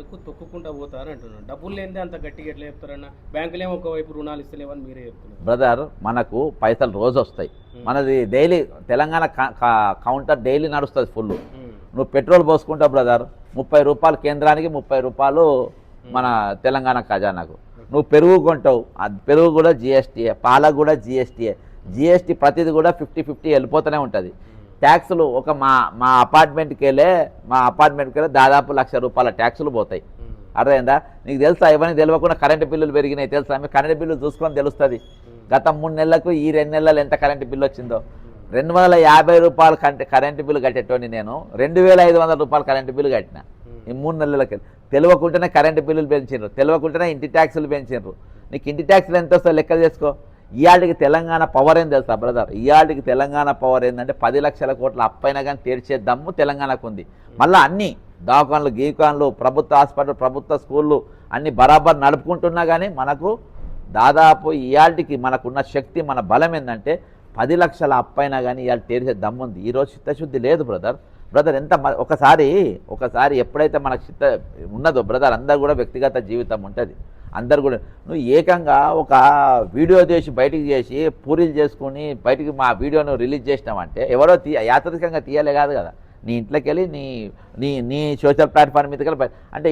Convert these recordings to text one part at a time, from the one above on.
కు తొక్కుకుంటా పోతారు అంటున్నాను. డబ్బులు లేనిదే అంత గట్టిగా ఎట్లా చెప్తారన్న? బ్యాంకులేమో ఒకవైపు రుణాలు ఇస్తలేవని మీరే చెప్తున్నారు. బ్రదర్, మనకు పైసలు రోజు వస్తాయి. మనది డైలీ తెలంగాణ కౌంటర్ డైలీ నడుస్తుంది ఫుల్. నువ్వు పెట్రోల్ పోసుకుంటావు బ్రదర్, 30 రూపాయలు కేంద్రానికి, 30 రూపాయలు మన తెలంగాణ ఖజానాకు. నువ్వు పెరుగు కొంటావు, అది పెరుగు కూడా జిఎస్టీయే, పాలకు కూడా జిఎస్టీయే. జిఎస్టీ ప్రతిది కూడా 50-50 వెళ్ళిపోతూనే ఉంటుంది. ట్యాక్సులు ఒక మా అపార్ట్మెంట్కి వెళ్ళే దాదాపు 1,00,000 రూపాయల ట్యాక్సులు పోతాయి. అర్థమైందా? నీకు తెలుసా? ఇవన్నీ తెలియకుండా కరెంటు బిల్లులు పెరిగినాయి తెలుసా? మీకు కరెంటు బిల్లు చూసుకొని తెలుస్తుంది. గత 3 నెలలకు ఈ 2 నెలలు ఎంత కరెంటు బిల్లు వచ్చిందో. 250 రూపాయలు కరెంటు బిల్లు కట్టేటోని నేను 2,500 రూపాయలు కరెంటు బిల్లు కట్టిన ఈ 3 నెలలకి. తెలియకుండానే కరెంటు బిల్లులు పెంచారు, తెలియకుండానే ఇంటి ట్యాక్సులు పెంచారు. నీకు ఇంటి ట్యాక్సులు ఎంత వస్తుందో లెక్క చేసుకో. ఇవాళకి తెలంగాణ పవర్ ఏం తెలుసా బ్రదర్? ఇవాళకి తెలంగాణ పవర్ ఏంటంటే 10 లక్షల కోట్ల అప్పైనా కానీ తీర్చే దమ్ము తెలంగాణకు ఉంది. మళ్ళీ అన్ని దవాఖాన్లు, గీకాన్లు, ప్రభుత్వ హాస్పిటల్, ప్రభుత్వ స్కూళ్ళు అన్ని బరాబర్ నడుపుకుంటున్నా కానీ మనకు దాదాపు ఇవాళకి మనకున్న శక్తి, మన బలం ఏంటంటే 10 లక్షల అప్పైనా కానీ ఇవాళ తీర్చే దమ్ము ఉంది. ఈరోజు చిత్తశుద్ధి లేదు బ్రదర్. ఎంత ఒకసారి ఎప్పుడైతే మనకు చిత్త ఉన్నదో బ్రదర్, అందరు కూడా వ్యక్తిగత జీవితం ఉంటుంది. అందరు కూడా నువ్వు ఏకంగా ఒక వీడియో చేసి బయటికి చేసి పూరీలు చేసుకుని బయటికి మా వీడియోను రిలీజ్ చేసినామంటే ఎవరో యాత్రికంగా తీయలే కాదు కదా. నీ ఇంట్లోకి వెళ్ళి నీ సోషల్ ప్లాట్ఫామ్ మీదకి వెళ్ళి అంటే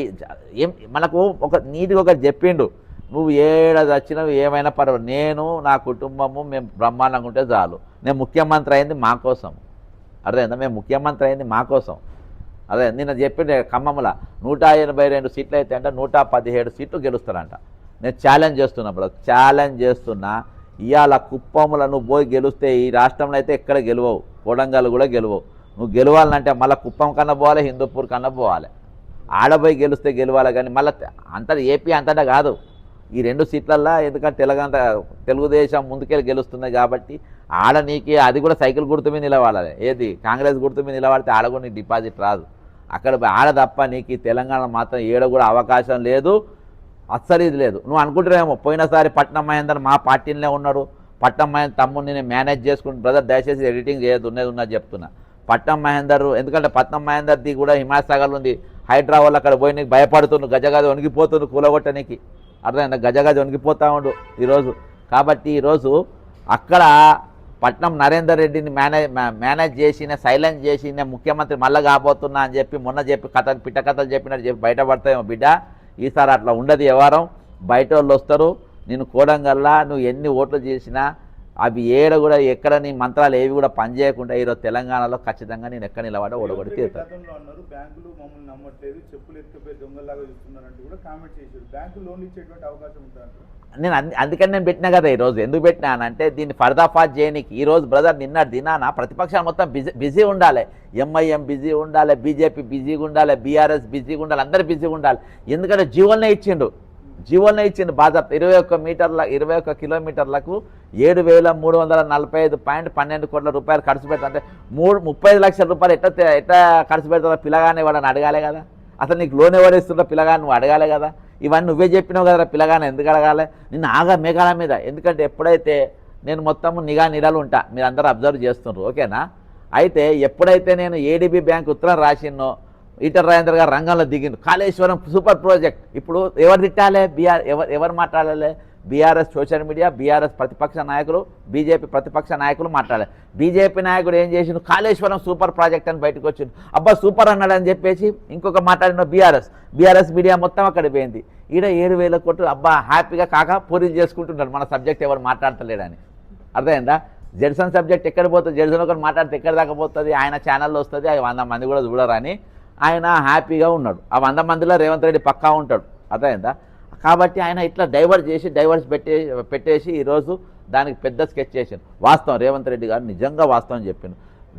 ఏం మనకు ఒక నీటిగా ఒకటి చెప్పిండు, నువ్వు ఏడాది వచ్చినావు ఏమైనా పర్వాలేదు, నేను నా కుటుంబము మేము బ్రహ్మాండంగా ఉంటే చాలు. నేను ముఖ్యమంత్రి అయింది మా కోసం. అర్థమైందా? మేము ముఖ్యమంత్రి అయింది మా కోసం. అదే నిన్న చెప్పిండే ఖమ్మంలో 182 సీట్లు అయితే అంటే 117 సీట్లు గెలుస్తారంట. నేను ఛాలెంజ్ చేస్తున్నా బ్రదర్, ఛాలెంజ్ చేస్తున్నా. ఇవాళ కుప్పంలో నువ్వు పోయి గెలిస్తే ఈ రాష్ట్రంలో అయితే ఎక్కడ గెలవవు, కొడంగల్ కూడా గెలవవు. నువ్వు గెలవాలంటే మళ్ళీ కుప్పం కన్నా పోవాలి, హిందూపూర్ కన్నా పోవాలి. ఆడపోయి గెలిస్తే గెలవాలి. కానీ మళ్ళీ అంతటా ఏపీ అంతటా కాదు, ఈ 2 సీట్లల్లో. ఎందుకంటే తెలుగుదేశం ముందుకెళ్ళి గెలుస్తుంది కాబట్టి ఆడ నీకు అది కూడా సైకిల్ గుర్తు మీద నిలబడాలి. ఏది కాంగ్రెస్ గుర్తు మీద నిలబడితే ఆడ కూడా నీకు డిపాజిట్ రాదు. అక్కడ ఆడ తప్ప నీకు తెలంగాణ మాత్రం ఏడ కూడా అవకాశం లేదు, అస్సలు ఇది లేదు. నువ్వు అనుకుంటున్నావేమో పోయినసారి పట్నం మహేందర్ మా పార్టీలోనే ఉన్నాడు, పట్నం మహేందర్ తమ్ముడిని నేను మేనేజ్ చేసుకుంటు. బ్రదర్ దయచేసి ఎడిటింగ్ చేయదు, ఉన్నది చెప్తున్నా. పట్నం మహేందర్ ఎందుకంటే పట్నం మహేందర్ది కూడా హిమాయత్ ఉంది. హైదరాబాద్ అక్కడ పోయి నీకు భయపడుతున్నావు, గజగజ వణిగిపోతున్నావు కూలగొట్టనికి. అర్థమైందా? గజగజ వణిగిపోతా ఉండు ఈరోజు. కాబట్టి ఈరోజు అక్కడ పట్నం నరేందర్ రెడ్డిని మేనేజ్ చేసిన, సైలెన్స్ చేసిన ముఖ్యమంత్రి మళ్ళీ కాబోతున్నా అని చెప్పి మొన్న పిట్ట కథలు చెప్పినట్టు చెప్పి బయటపడతాయేమో బిడ్డ. ఈసారి అట్లా ఉండదు. ఎవరం బయట వాళ్ళు వస్తారు. నేను కోడంగల్లా నువ్వు ఎన్ని ఓట్లు చేసినా అవి ఏడ కూడా ఎక్కడ నీ మంత్రాలు ఏవి కూడా పనిచేయకుండా ఈరోజు తెలంగాణలో ఖచ్చితంగా నేను ఎక్కడ నిలబడ ఓడగొడి తీరుతాను. నేను అందుకని నేను పెట్టినా కదా ఈరోజు. ఎందుకు పెట్టినానంటే దీన్ని పర్దాఫాష్ చేయడానికి. ఈరోజు బ్రదర్ నిన్న దినాన ప్రతిపక్షాలు మొత్తం బిజీ ఉండాలి. ఎంఐఎం బిజీ ఉండాలి, బీజేపీ బిజీగా ఉండాలి, బీఆర్ఎస్ బిజీగా ఉండాలి, అందరూ బిజీగా ఉండాలి. ఎందుకంటే జీవోలనే ఇచ్చిండు బాధ 21 కిలోమీటర్లకు 7,345.12 కోట్ల రూపాయలు ఖర్చు పెడతా. 35 లక్షల రూపాయలు ఎట్లా ఖర్చు పెడతారో పిల్లగానే వాడని అడగాలి కదా. అసలు నీకు లోన్ ఎవరు ఇస్తుందో పిల్లగాని నువ్వు అడగాలి కదా. ఇవన్నీ నువ్వే చెప్పినావు కదా, పిల్లగాని ఎందుకు అడగాలి? నిన్ను ఆగా మేఘాల మీద. ఎందుకంటే ఎప్పుడైతే నేను మొత్తము నిఘాలు ఉంటా, మీరు అందరూ అబ్జర్వ్ చేస్తున్నారు, ఓకేనా? అయితే ఎప్పుడైతే నేను ఏడీబీ బ్యాంక్ ఉత్తరం రాసినో ఈటల రాజేందర్ గారు రంగంలో దిగిండు. Kaleshwaram super project. ఇప్పుడు ఎవరు తిట్టాలి? ఎవరు మాట్లాడాలి? బీఆర్ఎస్ సోషల్ మీడియా, బీఆర్ఎస్ ప్రతిపక్ష నాయకులు, బీజేపీ ప్రతిపక్ష నాయకులు మాట్లాడాలి. బీజేపీ నాయకుడు ఏం చేసిండు? కాళేశ్వరం సూపర్ ప్రాజెక్ట్ అని బయటకు వచ్చిండు. అబ్బా సూపర్ అన్నాడని చెప్పేసి ఇంకొక మాట్లాడిన బీఆర్ఎస్ మీడియా మొత్తం అక్కడ పోయింది. ఈడ 7,000 కోట్లు అబ్బా హ్యాపీగా కాక పూరీలు చేసుకుంటున్నారు. మన సబ్జెక్ట్ ఎవరు మాట్లాడతలేడని. అర్థమైందా? జెడ్సన్ సబ్జెక్ట్ ఎక్కడ పోతుంది? జెడ్సన్ ఒకటి మాట్లాడితే ఎక్కడ దాకా పోతుంది? ఆయన ఛానల్లో వస్తుంది, అది 100 మంది కూడా చూడరని ఆయన హ్యాపీగా ఉన్నాడు. ఆ 100 మందిలో రేవంత్ రెడ్డి పక్కా ఉంటాడు. అర్థమైందా? కాబట్టి ఆయన ఇట్లా డైవర్స్ పెట్టేసి ఈరోజు దానికి పెద్ద స్కెచ్ చేసిండు. వాస్తవం రేవంత్ రెడ్డి గారు నిజంగా వాస్తవం చెప్పిండు.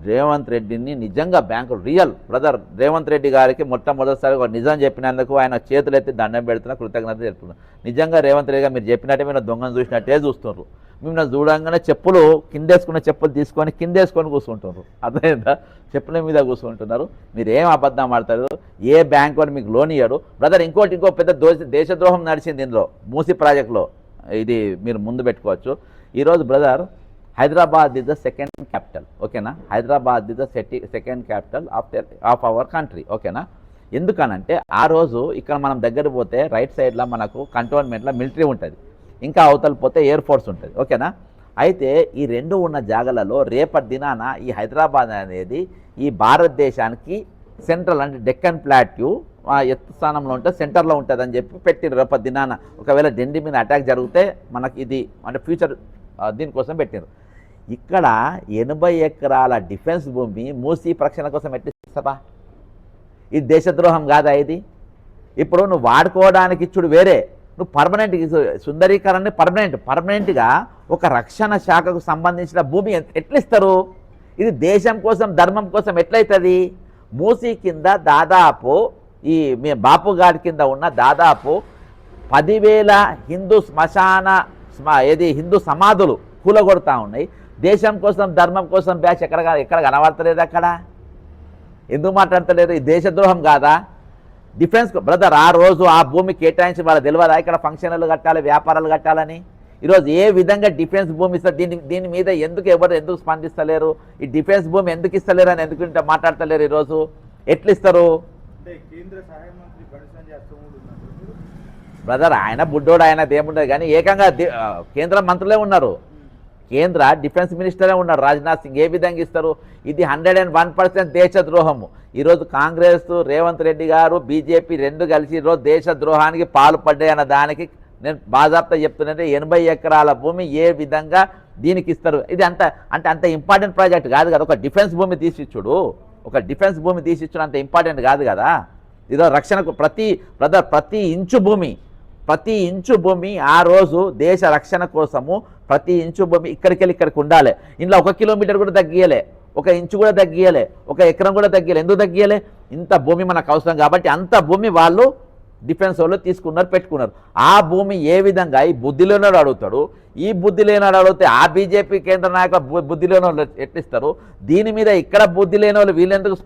రేవంత్ రెడ్డిని నిజంగా బ్యాంకులు రియల్ బ్రదర్ రేవంత్ రెడ్డి గారికి మొట్టమొదటిసారి ఒక నిజం చెప్పినందుకు ఆయన చేతులెత్తి దండం పెడుతున్నా, కృతజ్ఞత తెలుపుతున్నా. నిజంగా రేవంత్ రెడ్డి గారు మీరు చెప్పినట్టే మీరు దొంగను చూసినట్టే చూస్తున్నారు. మిమ్మల్ని చూడంగానే చెప్పులు కిందేసుకున్న చెప్పులు తీసుకొని కిందేసుకొని కూర్చుంటున్నారు. అర్థమైందా? చెప్పుల మీద కూర్చుంటున్నారు. మీరు ఏం అబద్ధం ఆడతారు? ఏ బ్యాంక్ వాడు మీకు లోన్ ఇయ్యాడు బ్రదర్. ఇంకో పెద్ద దేశద్రోహం నడిచింది ఇందులో, మూసీ ప్రాజెక్టులో. ఇది మీరు ముందు పెట్టుకోవచ్చు. ఈరోజు brother Hyderabad is the second capital, ఓకేనా? Hyderabad is the second capital of our country, ఓకేనా? ఎందుకనంటే ఆ రోజు ఇక్కడ మనం దగ్గర పోతే రైట్ సైడ్లో మనకు కంటోన్మెంట్లో మిలిటరీ ఉంటుంది, ఇంకా అవతల పోతే ఎయిర్ ఫోర్స్ ఉంటుంది, ఓకేనా. అయితే ఈ రెండు ఉన్న జాగాలలో రేపటి దినాన ఈ హైదరాబాద్ అనేది ఈ భారతదేశానికి సెంట్రల్ అంటే డెక్కన్ ప్లాట్యూ ఎత్తు స్థానంలో ఉంటే సెంటర్లో ఉంటుంది అని చెప్పి పెట్టిరు. రేపటి దినాన ఒకవేళ ఢిల్లీ మీద అటాక్ జరిగితే మనకి ఇది అంటే ఫ్యూచర్ దీనికోసం పెట్టారు. ఇక్కడ 80 ఎకరాల డిఫెన్స్ భూమి మూసీ ప్రక్షణ కోసం ఎట్టిస్తావా? ఇది దేశద్రోహం కాదా ఇది? ఇప్పుడు నువ్వు వాడుకోవడానికి ఇచ్చుడు వేరే, నువ్వు పర్మనెంట్ సుందరీకరణని పర్మనెంట్గా ఒక రక్షణ శాఖకు సంబంధించిన భూమి ఎట్లిస్తారు? ఇది దేశం కోసం ధర్మం కోసం ఎట్లయితుంది? మూసీ కింద దాదాపు ఈ మీ బాపు గారి కింద ఉన్న దాదాపు 10,000 హిందూ హిందూ సమాధులు కూలగొడతా ఉన్నాయి. దేశం కోసం ధర్మం కోసం బ్యాచ్ ఎక్కడ కనబడతలేదు? అక్కడ ఎందుకు మాట్లాడతలేదు? ఈ దేశద్రోహం కాదా? డిఫెన్స్ బ్రదర్ ఆ రోజు ఆ భూమి కేటాయించి వాళ్ళ తెలియదా ఇక్కడ ఫంక్షన్లు కట్టాలి, వ్యాపారాలు కట్టాలని? ఈరోజు ఏ విధంగా డిఫెన్స్ భూమి ఇస్తారు? దీని మీద ఎందుకు స్పందిస్తలేరు? ఈ డిఫెన్స్ భూమి ఎందుకు ఇస్తలేరు అని ఎందుకు మాట్లాడతలేరు? ఈరోజు ఎట్లు ఇస్తారు బ్రదర్? ఆయన బుడ్డోడు, ఆయన ఏముండదు కానీ ఏకంగా కేంద్ర మంత్రులే ఉన్నారు, కేంద్ర డిఫెన్స్ మినిస్టరే ఉన్నారు రాజ్నాథ్ సింగ్. ఏ విధంగా ఇస్తారు? ఇది 101% దేశద్రోహము. ఈరోజు కాంగ్రెస్, రేవంత్ రెడ్డి గారు, బీజేపీ రెండు కలిసి ఈరోజు దేశద్రోహానికి పాల్పడ్డాయి అన్న దానికి నేను బాజాప్తా చెప్తున్నానంటే 80 ఎకరాల భూమి ఏ విధంగా దీనికి ఇస్తారు? ఇది అంత ఇంపార్టెంట్ ప్రాజెక్ట్ కాదు కదా. ఒక డిఫెన్స్ భూమి తీసిచ్చుడు, అంత ఇంపార్టెంట్ కాదు కదా. ఈరోజు రక్షణకు ప్రతి ఇంచు భూమి ఆ రోజు దేశ రక్షణ కోసము ప్రతి ఇంచు భూమి ఇక్కడికి ఉండాలి. ఇంట్లో 1 కిలోమీటర్ కూడా తగ్గియలే, 1 ఇంచు కూడా తగ్గియలే, 1 ఎకరం కూడా తగ్గియలే. ఎందుకు తగ్గియలే? ఇంత భూమి మనకు అవసరం కాబట్టి అంత భూమి వాళ్ళు డిఫెన్స్ వాళ్ళు తీసుకున్నారు, పెట్టుకున్నారు. ఆ భూమి ఏ విధంగా ఈ బుద్ధి లేనాడు అడుగుతాడు, ఈ బుద్ధి లేనాడు అడిగితే ఆ బీజేపీ కేంద్ర నాయకులు బుద్ధి లేని వాళ్ళు ఎట్లిస్తారు? దీని మీద ఇక్కడ బుద్ధి లేని వాళ్ళు వీళ్ళెందుకు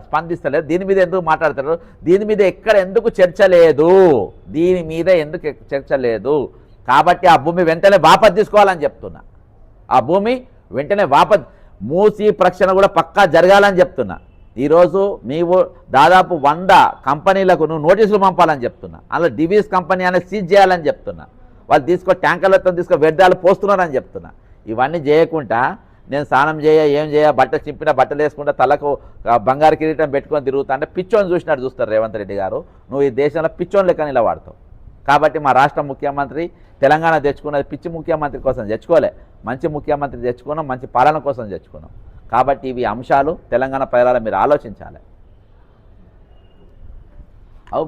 స్పందిస్తలేరు? దీని మీద ఎందుకు మాట్లాడతారు? దీని మీద ఎందుకు చర్చ లేదు? కాబట్టి ఆ భూమి వెంటనే వాపసు తీసుకోవాలని చెప్తున్నా. ఆ భూమి వెంటనే వాపసు, మూసీ ప్రక్షణ కూడా పక్కా జరగాలని చెప్తున్నా. ఈరోజు నీవు దాదాపు 100 కంపెనీలకు నువ్వు నోటీసులు పంపాలని చెప్తున్నా. అందులో డివిస్ కంపెనీ అనేది సీజ్ చేయాలని చెప్తున్నా. వాళ్ళు ట్యాంకర్లతో వ్యర్థాలు పోస్తున్నారని చెప్తున్నా. ఇవన్నీ చేయకుండా నేను స్నానం ఏం చింపిన బట్టలు వేసుకుంటా తలకు బంగారు కిరీటం పెట్టుకొని తిరుగుతా అంటే పిచ్చోని చూసినట్టు చూస్తారు రేవంత్ రెడ్డి గారు. నువ్వు ఈ దేశంలో పిచ్చోని లెక్క నిలబడతావు. కాబట్టి మా రాష్ట్ర ముఖ్యమంత్రి తెలంగాణ తెచ్చుకున్నది పిచ్చి ముఖ్యమంత్రి కోసం తెచ్చుకోలే, మంచి ముఖ్యమంత్రి తెచ్చుకున్నాం, మంచి పాలన కోసం తెచ్చుకున్నాం. కాబట్టి ఇవి అంశాలు తెలంగాణ ప్రజల మీరు ఆలోచించాలి.